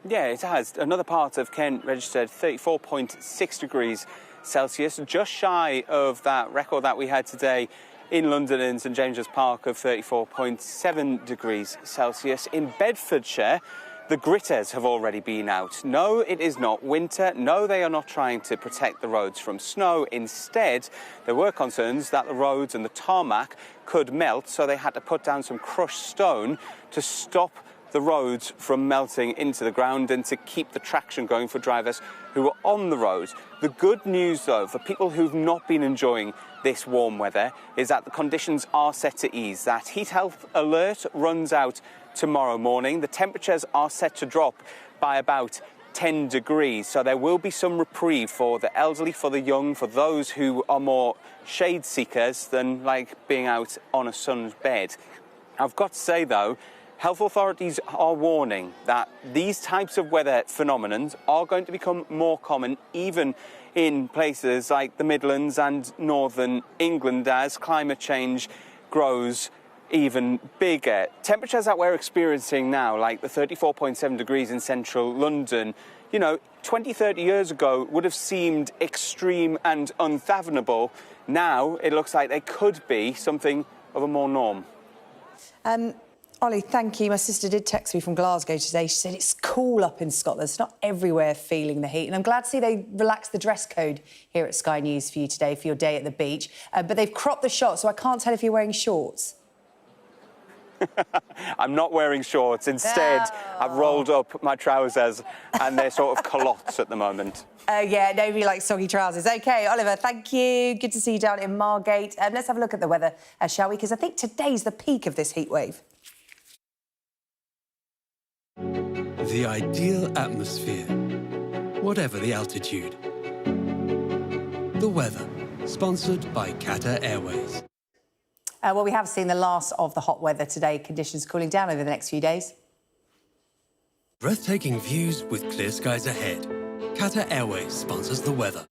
Yeah, it has. Another part of Kent registered 34.6 degrees Celsius, just shy of that record that we had today in London in St James's Park of 34.7 degrees Celsius. In Bedfordshire, the gritters have already been out. No, it is not winter. No, they are not trying to protect the roads from snow. Instead, there were concerns that the roads and the tarmac could melt, so they had to put down some crushed stone to stop the roads from melting into the ground and to keep the traction going for drivers who are on the road. The good news, though, for people who've not been enjoying this warm weather is that the conditions are set to ease. That heat health alert runs out tomorrow morning. The temperatures are set to drop by about 10 degrees, so there will be some reprieve for the elderly, for the young, for those who are more shade seekers than like being out on a sun's bed. I've got to say, though, health authorities are warning that these types of weather phenomena are going to become more common, even in places like the Midlands and northern England, as climate change grows even bigger. Temperatures that we're experiencing now, like the 34.7 degrees in central London, 20, 30 years ago would have seemed extreme and unfathomable. Now it looks like they could be something of a more norm. Ollie, thank you. My sister did text me from Glasgow today. She said it's cool up in Scotland. It's not everywhere feeling the heat. And I'm glad to see they relaxed the dress code here at Sky News for you today, for your day at the beach. But they've cropped the shot, so I can't tell if you're wearing shorts. I'm not wearing shorts. Instead, I've rolled up my trousers and they're sort of culottes at the moment. Yeah, nobody likes soggy trousers. OK, Oliver, thank you. Good to see you down in Margate. Let's have a look at the weather, shall we? Because I think today's the peak of this heat wave. The ideal atmosphere, whatever the altitude. The weather, sponsored by Qatar Airways. Well, we have seen the last of the hot weather today. Conditions cooling down over the next few days. Breathtaking views with clear skies ahead. Qatar Airways sponsors the weather.